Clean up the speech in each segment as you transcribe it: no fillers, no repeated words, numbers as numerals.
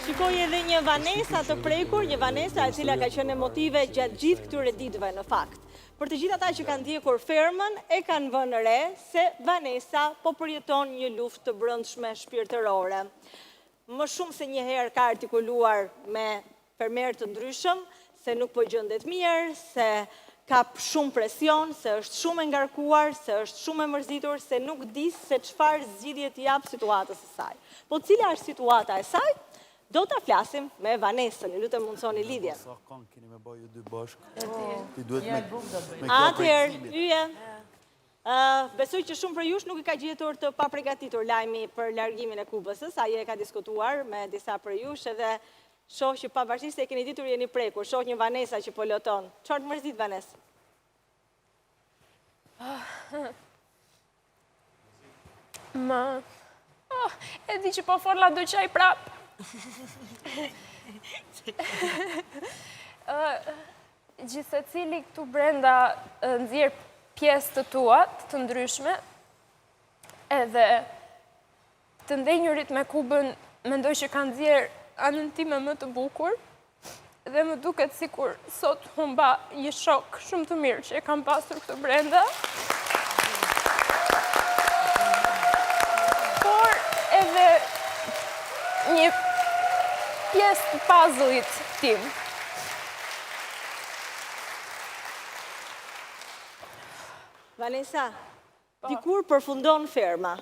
Shikoj edhe një Vanesa të prekur, një Vanesa e cila ka qenë emotive gjatë gjithë këtyre ditëve në fakt. Për të gjithë ata që kanë ndjekur fermën, e kanë vënë re se Vanesa po përjeton një luftë të brendshme shpirtërore. Më shumë se një herë ka artikuluar me fermerë të ndryshëm, se nuk po gjendet mirë, se ka shumë presion, se është shumë e ngarkuar, se është shumë e mërzitur, se nuk di se çfarë zgjidhje t'i jap situatës së saj. Po cila është situata e saj? Do ta flasim me Vanesën, ju lutem mundsoni lidhjen. Sa kanë keni me bëju dy bashkë. Ti duhet me Atëherë, yje. Besoj që shumë për jush nuk i ka gjetur të paprigatitur lajmi për largimin e Kubës-së, ajo e ka diskutuar me disa për jush edhe shoh që pavarësisht se e keni ditur jeni prekur, shoh një Vanesa që po loton. Çfarë të mërzit, Vanesë? E di që po fola do qaj prap. Gjithse cili këtu brenda nxjerr pjesë të tuat të ndryshme, edhe të ndenjurit me Kubën mendoj që kanë nxjerr anën time më të bukur, dhe më duket sikur sot humba një shok shumë të mirë që e kam pasur këtu brenda. Por edhe një pjesë të puzzle-it tim. Vanesa, dikur përfundon ferma.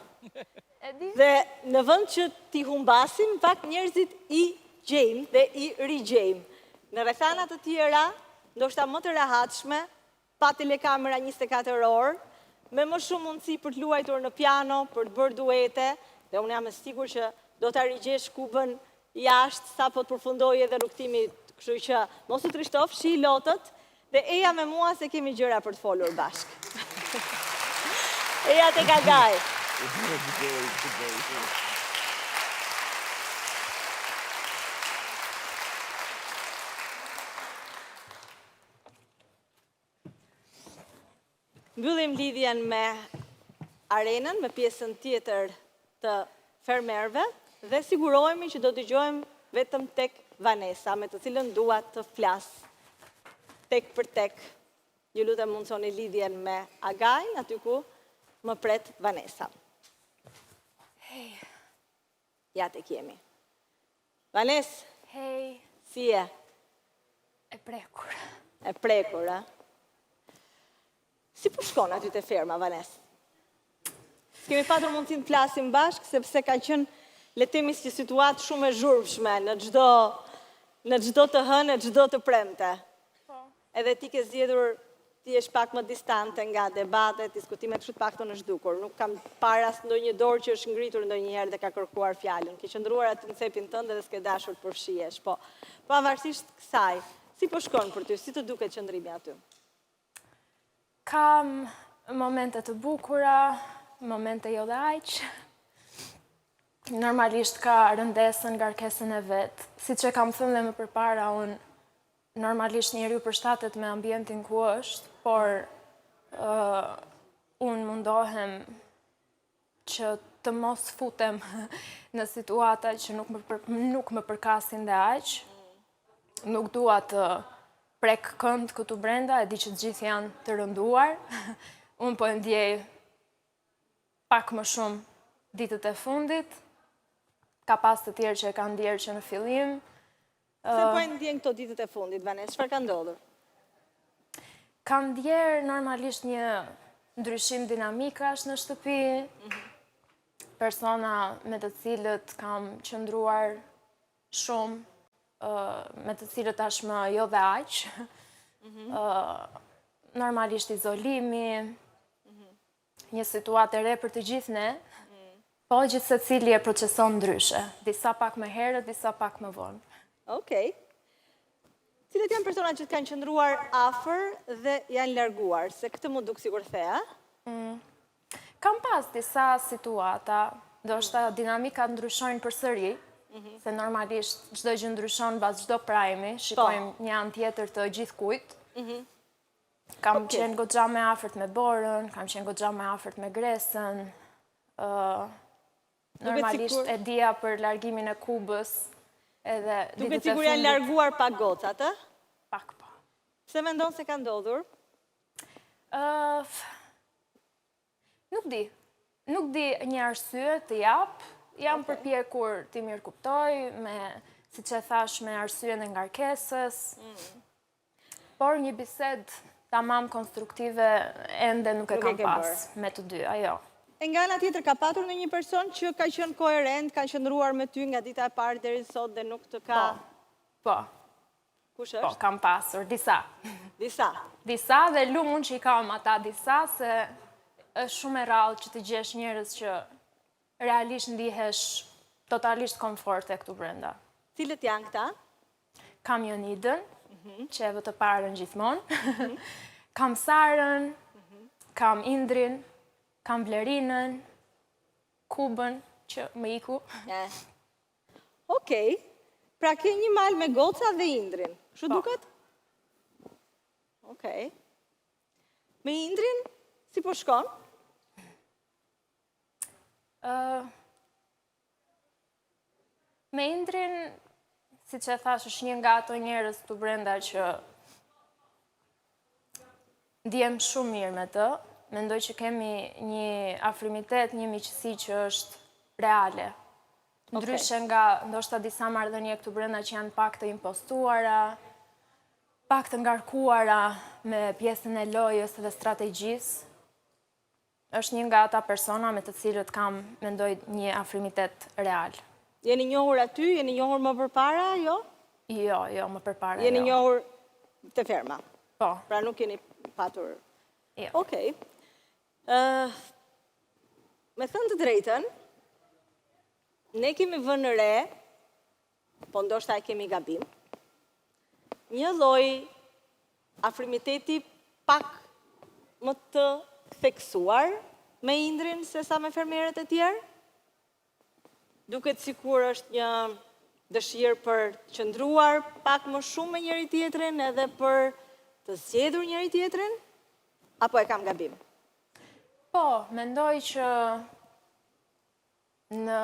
Edi? Dhe në vend që t'i humbasim, pak njerëzit i gjejmë dhe i rigjejmë. Në rrethana të tjera, ndoshta më të rehatshme, pa telekamera 24 orë, me më shumë mundësi për të luajtur në piano, për të bërë duete, dhe unë jam e sigurt që do ta rigjesh Kubën jashtë sa po të përfundojë edhe rrugtimi, kështu që mos u trishtof, shi lotët dhe eja me mua se kemi gjëra për të folur bashkë. Eja te Gagaj. Mbyllim lidhjen me arenën, me pjesën tjetër të fermerëve dhe sigurohemi që do dëgjojmë vetëm tek Vanesa, me të cilën dua të flas tek për tek. Ju lutem mundsoni lidhjen me Agajn, aty ku më pret Vanesa. Hej. Ja tek jemi. Vanes, Hej, si je? e prekur. E prekur, a? Si po shkon aty te ferma, Vanes? Kemi patur mundësin të flasim bashkë, sepse ka qenë, le themi, si situatë shumë e zhurmshme në çdo të hënë, në çdo të premte. Po. Edhe ti ke zgjedhur ti jesh pak më distante nga debatet, diskutimet kështu të paktën në zhdukur. Nuk kam parë as ndonjë dorë që është ngritur ndonjëherë dhe ka kërkuar fjalën. Ke qëndruar aty në cepin tënd dhe s'ke dashur të përfshihesh. Po, pavarësisht kësaj, si po shkon për ty? Si të duket qëndrimi aty? Kam momente të bukura, momente jo dhe aq. Normalisht ka rëndesën, ngarkesën e vet. Siç e kam thënë dhe më përpara, unë normalisht njeriu përshtatet me ambientin ku është, por unë mundohem që të mos futem në situata që nuk më përkasin dhe aq. Nuk dua të prek kënd këtu brenda, e di që gjithë janë të rënduar. Unë po e ndjej pak më shumë ditët e fundit. Ka pas të tjerë që e kanë ndjerë që në fillim. Se po e ndjen këto ditët e fundit, Vanes, çfarë ka ndodhur? Kam ndjerë normalisht një ndryshim dinamikash në shtëpi, persona me të cilët kam qëndruar shumë, me të cilët tashmë jo dhe aq, normalisht izolimi, një situatë e re për të gjithë ne, po gjithë se cili e proceson ndryshe, disa pak më herët, disa pak më vonë. Okej. Cilët janë personat që të kanë qëndruar afër dhe janë larguar? Se këtë më duk sikur the, a? Kam pas disa situata, ndoshta dinamika ndryshojnë përsëri, se normalisht çdo gjë ndryshon pas çdo prajmi, shikojmë një anë tjetër të gjithkujt. Kam qenë goxha më afërt me Borën, kam qenë goxha më afërt me Gresën. Normalisht e dija për largimin e Kubës, Edhe Duke ditët e sigur janë fundit larguar pak gocat, ë? pak po. Se mendon se ka ndodhur? Nuk di. Nuk di një arsye të jap. Jam përpjekur t'i mirë kuptoj, si që thash, me arsyen e ngarkesës. Por një bised tamam konstruktive ende nuk e kam pas me të dy, ajo. E nga ana tjetër, ka patur në një person që ka qenë koherent, ka qëndruar me ty nga dita e parë deri sot dhe nuk të ka... Po, Kush po, është? kam pasur, disa. Disa. Disa dhe lumun që i kam ata disa, se është shumë e rrallë që të gjesh njerëz që realisht ndihesh totalisht komforte këtu brenda. Cilët janë këta? Kam Jonidën, që e vë të parën gjithmonë, kam Sarën, kam Indrin, kam Blerinën, Kubën, që më iku. Okej, pra ke një mal me goca dhe Indrin, shu duket? Okej. Me Indrin, si po shkon? Me Indrin, si që thash, është një nga ato njerëz të brenda që ndihem shumë mirë me të. Mendoj që kemi një afrimitet, një miqësi që është reale. Ndryshe nga ndoshta disa marrëdhënie këtu brenda që janë pak të impostuara, pak të ngarkuara me pjesën e lojës dhe strategjisë. Është një nga ata persona me të cilët kam, mendoj, një afrimitet real. Jeni njohur aty, jeni njohur më përpara, jo? Jo, më përpara, jo. Jeni njohur të ferma? Po. Pra nuk jeni patur... Jo. Okej. Me thënë të drejtën, ne kemi vënë re, po ndoshta e kemi gabim, një lloj afrimiteti pak më të theksuar me Indrin se sa me fermerët e tjerë. Duket sikur është një dëshirë për të qëndruar pak më shumë me njëri tjetrin edhe për të zgjedhur njëri tjetrin, apo e kam gabim? Po, mendoj që në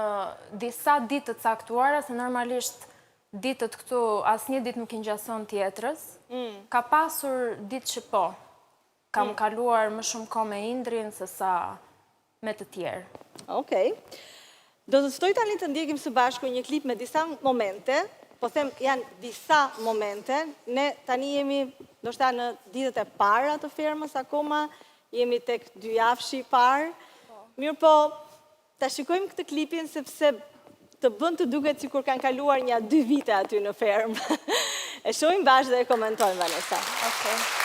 disa ditë të caktuara, se normalisht ditët këtu, asnjë ditë nuk i ngjason tjetrës, ka pasur ditë që po, kam kaluar më shumë kohë me Indrin se sa me të tjerë. Okej. Do të stoj tani të ndjekim së bashku një klip me disa momente, po them janë disa momente, ne tani jemi ndoshta në ditët e para të fermës akoma, jemi tek 2 javësh i parë. Mirë po, ta shikojmë këtë klipin sepse të bën të duket sikur kanë kaluar një 2 vite aty në fermë. E shohim bashkë dhe e komentojmë, Vanessa. Okej.